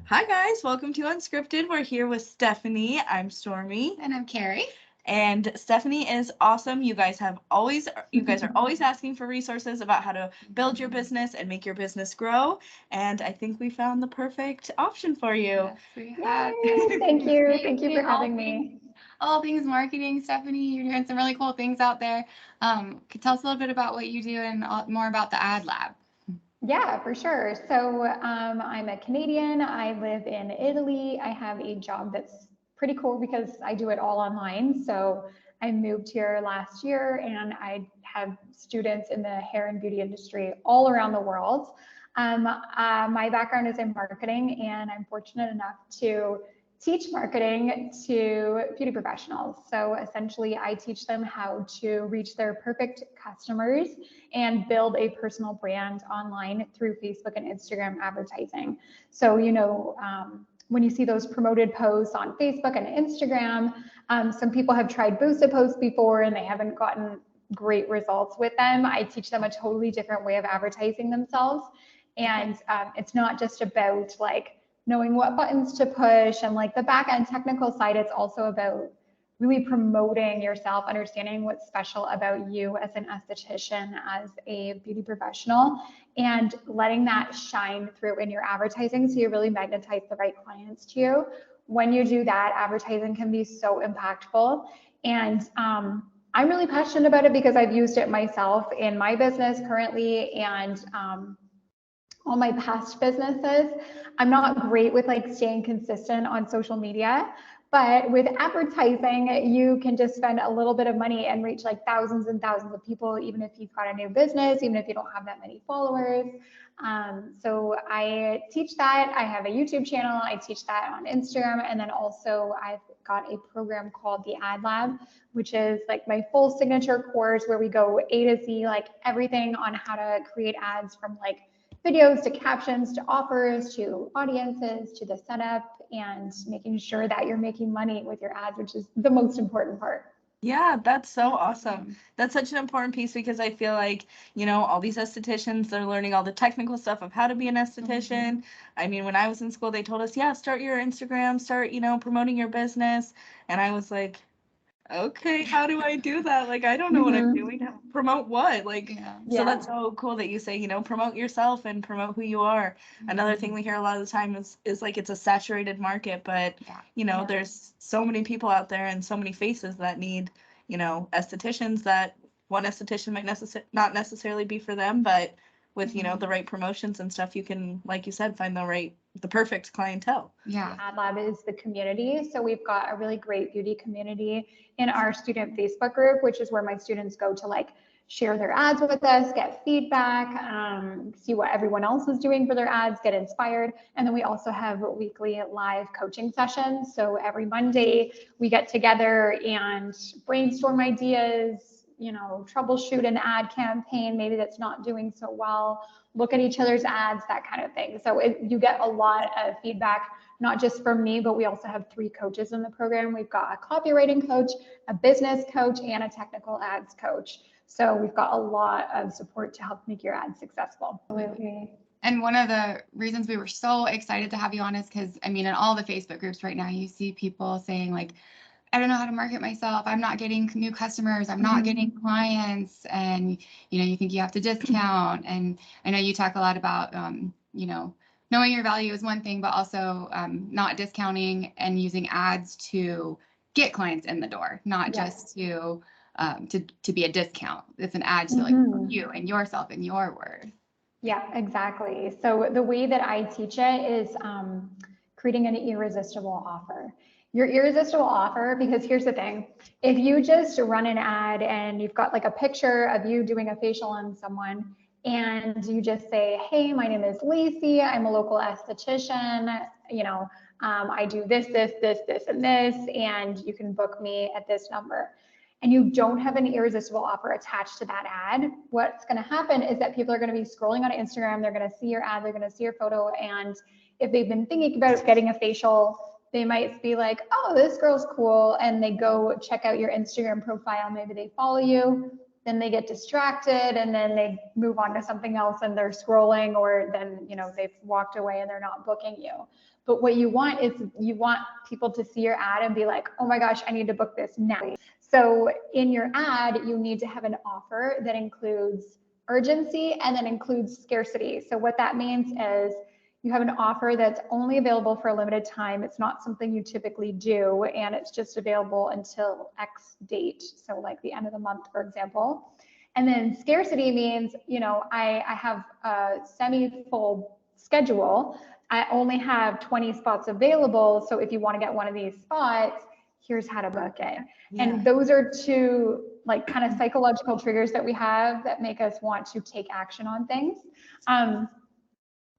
Hi guys, welcome to Unscripted. We're here with Stephanie. I'm Stormy. And I'm Carrie. And Stephanie is awesome. You guys are always asking for resources about how to build your business and make your business grow. And I think we found the perfect option for you. Yes, we have. Thank you. Thank you for having me. All things marketing, Stephanie. You're doing some really cool things out there. Could tell us a little bit about what you do and more about the Ad Lab. Yeah, for sure. So I'm a Canadian. I live in Italy. I have a job that's pretty cool because I do it all online. So I moved here last year and I have students in the hair and beauty industry all around the world. My background is in marketing and I'm fortunate enough to teach marketing to beauty professionals. So essentially, I teach them how to reach their perfect customers and build a personal brand online through Facebook and Instagram advertising. So, when you see those promoted posts on Facebook and Instagram, some people have tried boosted posts before and they haven't gotten great results with them. I teach them a totally different way of advertising themselves. And it's not just about like knowing what buttons to push and like the back end technical side. It's also about really promoting yourself, understanding what's special about you as an esthetician, as a beauty professional, and letting that shine through in your advertising so you really magnetize the right clients to you. When you do that, advertising can be so impactful. And I'm really passionate about it because I've used it myself in my business currently and all my past businesses. I'm not great with like staying consistent on social media, but with advertising, you can just spend a little bit of money and reach like thousands and thousands of people, even if you've got a new business, even if you don't have that many followers. So I teach that. I have a YouTube channel. I teach that on Instagram. And then also I've got a program called the Ad Lab, which is like my full signature course where we go A to Z, like everything on how to create ads from like videos to captions to offers to audiences to the setup and making sure that you're making money with your ads, which is the most important part. Yeah, that's so awesome. That's such an important piece because I feel like, all these estheticians, they're learning all the technical stuff of how to be an esthetician. I mean, when I was in school, they told us, yeah, start your Instagram, start, promoting your business. And I was like, okay, how do I do that? Like, I don't know what I'm doing. Promote what? Like, so that's so cool that you say, promote yourself and promote who you are. Another thing we hear a lot of the time is like it's a saturated market, but there's so many people out there and so many faces that need, estheticians that one esthetician might not necessarily be for them, but with the right promotions and stuff, you can, like you said, find the perfect clientele. Yeah. Ad Lab is the community. So we've got a really great beauty community in our student Facebook group, which is where my students go to like share their ads with us, get feedback, see what everyone else is doing for their ads, get inspired. And then we also have weekly live coaching sessions. So every Monday we get together and brainstorm ideas, troubleshoot an ad campaign, maybe that's not doing so well, look at each other's ads, that kind of thing. So you get a lot of feedback, not just from me, but we also have 3 coaches in the program. We've got a copywriting coach, a business coach, and a technical ads coach. So we've got a lot of support to help make your ads successful. Absolutely. And one of the reasons we were so excited to have you on is because, I mean, in all the Facebook groups right now, you see people saying like, I don't know how to market myself. I'm not getting new customers. I'm not getting clients. And, you think you have to discount. And I know you talk a lot about, knowing your value is one thing, but also not discounting and using ads to get clients in the door, not just to be a discount. It's an ad to like you and yourself and your word. Yeah, exactly. So the way that I teach it is creating an irresistible offer. Your irresistible offer, because here's the thing, if you just run an ad and you've got like a picture of you doing a facial on someone and you just say, hey, my name is Lacey, I'm a local esthetician, I do this, and this, and you can book me at this number. And you don't have an irresistible offer attached to that ad, what's going to happen is that people are going to be scrolling on Instagram, they're going to see your ad, they're going to see your photo, and if they've been thinking about getting a facial, they might be like, oh, this girl's cool, and they go check out your Instagram profile, maybe they follow you, then they get distracted and then they move on to something else and they're scrolling, or then, you know, they've walked away and they're not booking you. But what you want is you want people to see your ad and be like, oh my gosh, I need to book this now. So in your ad, you need to have an offer that includes urgency and then includes scarcity. So what that means is you have an offer that's only available for a limited time. It's not something you typically do, and it's just available until X date. So like the end of the month, for example. And then scarcity means, you know, I have a semi-full schedule. I only have 20 spots available. So if you want to get one of these spots, here's how to book it. Yeah. And those are two like kind of psychological triggers that we have that make us want to take action on things.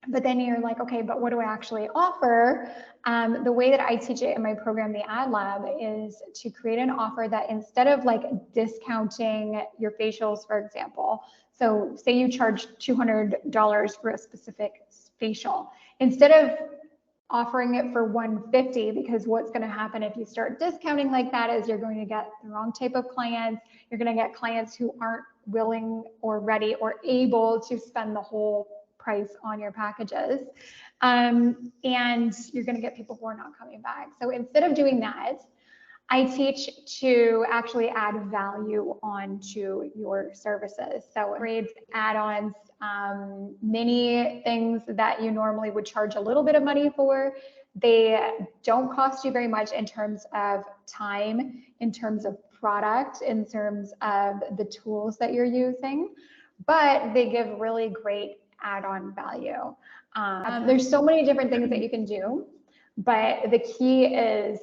But then you're like, okay, but what do I actually offer? The way that I teach it in my program, the Ad Lab, is to create an offer that instead of like discounting your facials, for example, so say you charge $200 for a specific facial, instead of offering it for $150, because what's going to happen if you start discounting like that is you're going to get the wrong type of clients. You're going to get clients who aren't willing or ready or able to spend the whole price on your packages. And you're going to get people who are not coming back. So instead of doing that, I teach to actually add value onto your services. So grades, add-ons, many things that you normally would charge a little bit of money for. They don't cost you very much in terms of time, in terms of product, in terms of the tools that you're using, but they give really great add-on value. There's so many different things that you can do, but the key is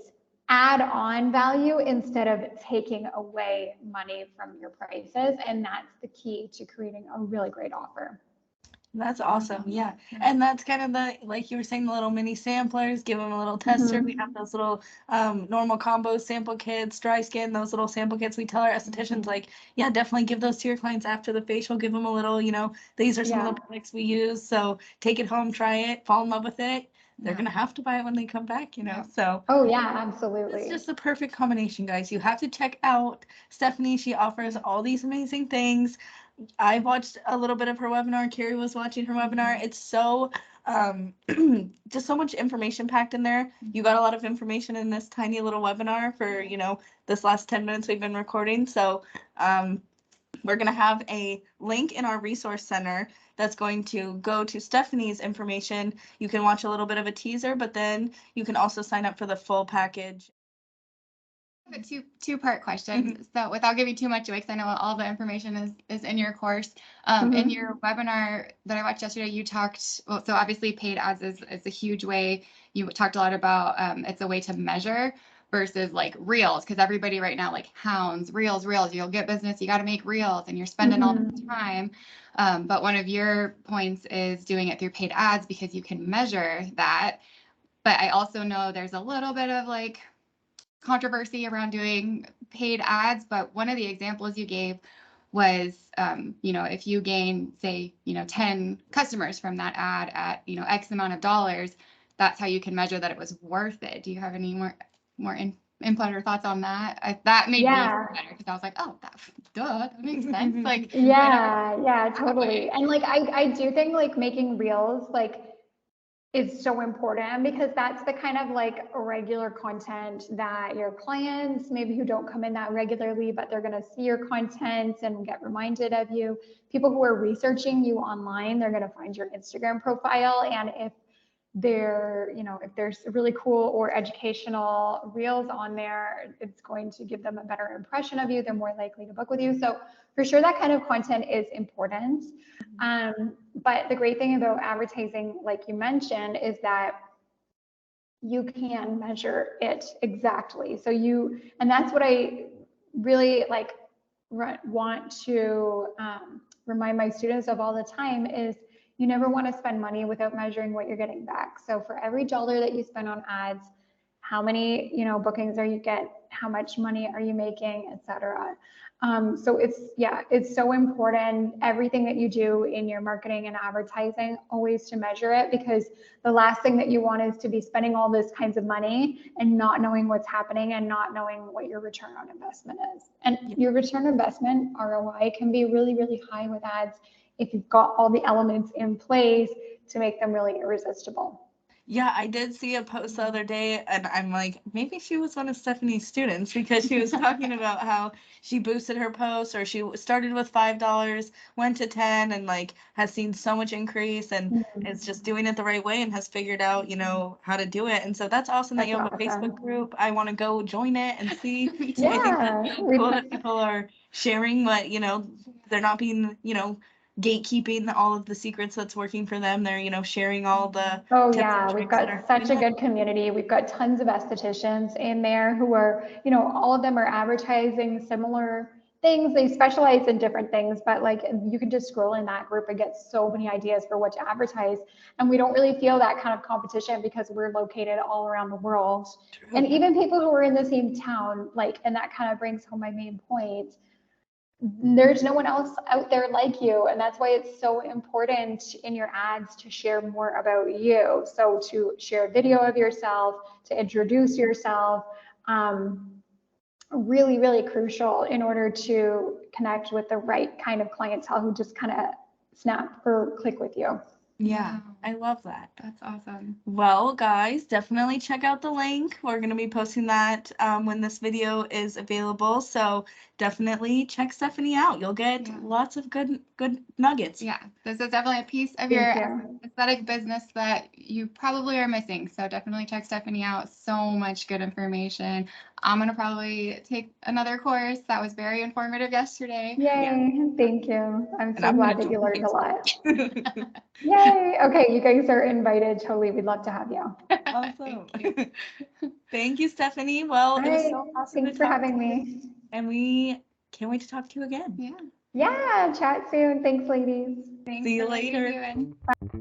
add on value instead of taking away money from your prices. And that's the key to creating a really great offer. That's awesome. Yeah. And that's kind of the, like you were saying, the little mini samplers, give them a little tester. We have those little normal combo sample kits, dry skin, those little sample kits. We tell our estheticians, like, yeah, definitely give those to your clients after the facial. Give them a little, you know, these are some of the products we use. So take it home, try it, fall in love with it. They're going to have to buy it when they come back, you know, so. Oh yeah, absolutely. It's just the perfect combination, guys. You have to check out Stephanie. She offers all these amazing things. I watched a little bit of her webinar. Carrie was watching her webinar. It's so, just so much information packed in there. You got a lot of information in this tiny little webinar for, you know, this last 10 minutes we've been recording. So, we're going to have a link in our resource center that's going to go to Stephanie's information. You can watch a little bit of a teaser, but then you can also sign up for the full package. I have a two-part question. So without giving too much away, because I know all the information is in your course. In your webinar that I watched yesterday, you talked, well, so obviously paid ads is a huge way. You talked a lot about it's a way to measure versus like reels, because everybody right now like hounds reels, you'll get business, you got to make reels, and you're spending all the time. But one of your points is doing it through paid ads because you can measure that. But I also know there's a little bit of like controversy around doing paid ads, but one of the examples you gave was, you know, if you gain, say, you know, 10 customers from that ad at, you know, X amount of dollars, that's how you can measure that it was worth it. Do you have any more input or thoughts on that? That made me feel better, because I was like, oh, that makes sense. Like, yeah, totally. And like, I do think like making reels, like, is so important, because that's the kind of like regular content that your clients, maybe who don't come in that regularly, but they're going to see your content and get reminded of you. People who are researching you online, they're going to find your Instagram profile. And if they're, you know, if there's really cool or educational reels on there, it's going to give them a better impression of you. They're more likely to book with you. So for sure, that kind of content is important. But the great thing about advertising, like you mentioned, is that you can measure it exactly. So and that's what I really like want to remind my students of all the time is, you never want to spend money without measuring what you're getting back. So for every dollar that you spend on ads, how many, you know, bookings are you how much money are you making, etc. So it's so important, everything that you do in your marketing and advertising, always to measure it, because the last thing that you want is to be spending all this kinds of money and not knowing what's happening and not knowing what your return on investment is. And your return on investment, ROI, can be really, really high with ads if you've got all the elements in place to make them really irresistible. Yeah, I did see a post the other day, and I'm like, maybe she was one of Stephanie's students, because she was talking about how she boosted her post, or she started with $5, went to 10, and like has seen so much increase, and is just doing it the right way and has figured out, how to do it. And so that's awesome that you have a Facebook group. I want to go join it and see. I think that's cool that people are sharing what, they're not being, gatekeeping all of the secrets that's working for them. They're, sharing all the we've got such a good community. We've got tons of estheticians in there who are, all of them are advertising similar things. They specialize in different things, but like you can just scroll in that group and get so many ideas for what to advertise. And we don't really feel that kind of competition because we're located all around the world. And even people who are in the same town, and that kind of brings home my main point. There's no one else out there like you. And that's why it's so important in your ads to share more about you. So to share a video of yourself, to introduce yourself, really, really crucial in order to connect with the right kind of clientele who just kind of snap or click with you. Yeah, I love that. That's awesome. Well, guys, definitely check out the link. We're going to be posting that when this video is available. So definitely check Stephanie out. You'll get lots of good nuggets. Yeah, this is definitely a piece of your aesthetic business that you probably are missing. So definitely check Stephanie out. So much good information. I'm going to probably take another course. That was very informative yesterday. Yay, thank you. I'm so glad that you learned a lot. Yay. Okay, you guys are invited. Totally, we'd love to have you. Awesome. Thank you, Stephanie. Well, it was so awesome. Thanks for having me. And we can't wait to talk to you again. Yeah, chat soon. Thanks, ladies. Thanks. See you later. Bye.